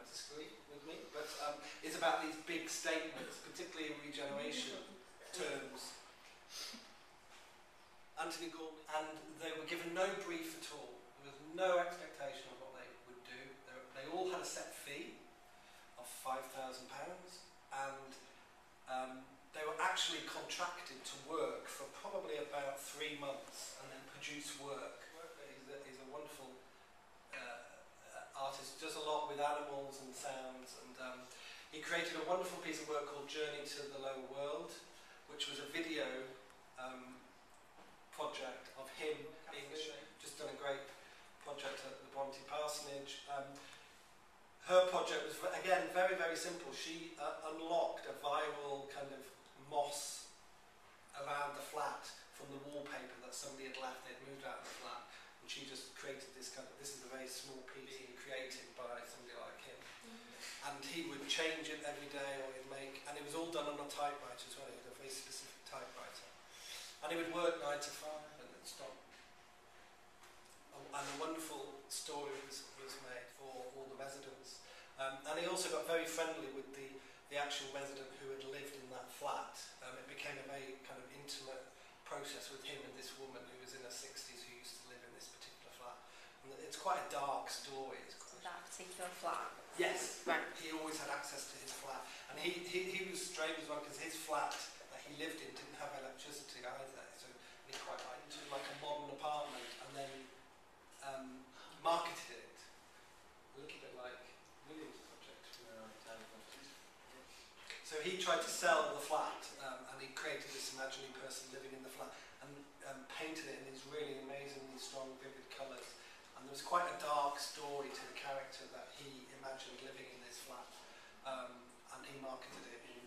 disagree with me, but it's about these big statements, particularly in regeneration terms. Anthony Gormley, and they were given no brief at all. There was no expectation of what they would do. They all had a set fee of £5,000, and they were actually contracted to work for probably about 3 months and then produce work. He's a wonderful artist, does a lot with animals and sounds, and he created a wonderful piece of work called Journey to the Lower World, which was a video project of him being just done a great project at the Bronte Parsonage. Her project was, again, very, very simple. She unlocked a viral kind of moss around the flat from the wallpaper that somebody had left. They'd moved out of the flat, and she just created this kind of, this is a very small piece being created by somebody like him. And he would change it every day, or he'd make, and it was all done on a typewriter as well. He had a very specific typewriter. And he would work 9 to 5 and then stop. And a wonderful story was made for all the residents. And he also got very friendly with the actual resident who had lived in that flat. It became a very kind of intimate process with him and this woman who was in her 60s who used to live in this particular flat. And it's quite a dark story. That particular flat? Yes. Right. He always had access to his flat. And he was strange as well, because his flat that he lived in didn't have electricity either. So he quite liked it, like a modern apartment, and then marketed it. A little bit like William's project. So he tried to sell the flat, and he created this imaginary person living in the flat, and painted it in these really amazingly strong, vivid colours. And there was quite a dark story to the character that he imagined living in this flat, and he marketed it in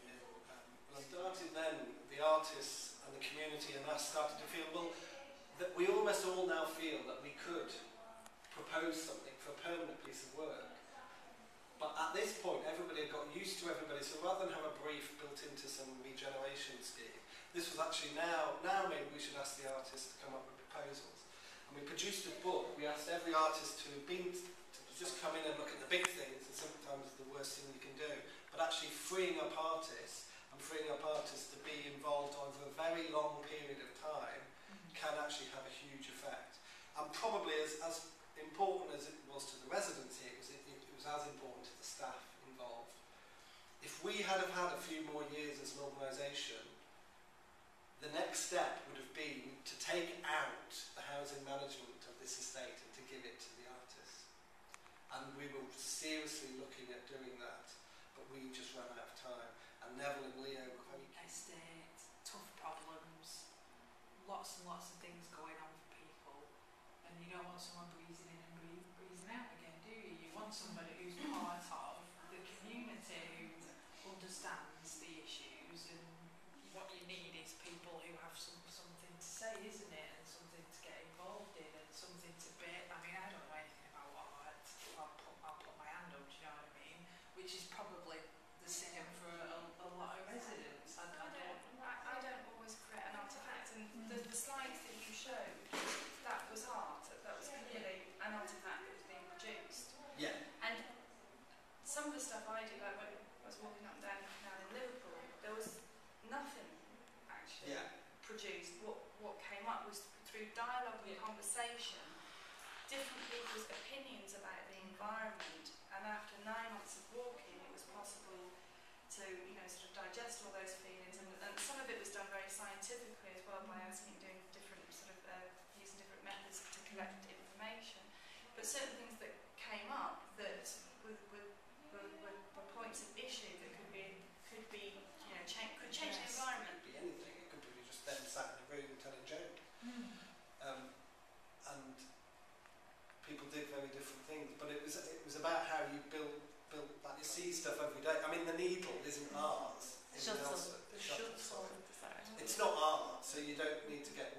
started then, the artists and the community and us started to feel, well, that we almost all now feel that we could propose something for a permanent piece of work. But at this point, everybody had got used to everybody, so rather than have a brief built into some regeneration scheme, this was actually now maybe we should ask the artists to come up with proposals. And we produced a book. We asked every artist who had been to just come in and look at the big things, and sometimes the worst thing you can do, but actually freeing up artists to be involved over a very long period of time can actually have a huge effect. And probably as important as it was to the residents here, it was as important to the staff involved. If we had have had a few more years as an organisation, the next step would have been to take out the housing management of this estate and to give it to the artists. And we were seriously looking at doing that, but we just ran out of time. And Neville and Leo were very estate, tough problems, lots and lots of things going on for people, and you don't want someone breathing in and breathing out again, do you? You want somebody who's part of the community, who understands the issues, and what you need is people who have something to say, isn't it, and something to get involved in, and something to be. I mean, I don't know anything about what I'll put my hand up, do you know what I mean? Which is probably the same for a lot of residents. I don't always create an artefact, and the slides that you showed, that was art, that was clearly an artefact that was being produced. Yeah. And some of the stuff I do, like when I was walking up and down in Liverpool, there was nothing actually produced. What came up was through dialogue and conversation, different people's opinions about the environment, and after 9 months of walking, it was possible to, sort of digest all those feelings, and some of it was done very scientifically as well, by asking, doing different sort of using different methods to collect information. But certain things that came up that were points of issue that could change the environment. It could be anything. It could be just them sat in a room telling jokes. And people did very different things, but it was about how you build that. You see stuff every day. I mean, the needle isn't ours. The shuttle. It's not art, so you don't need to get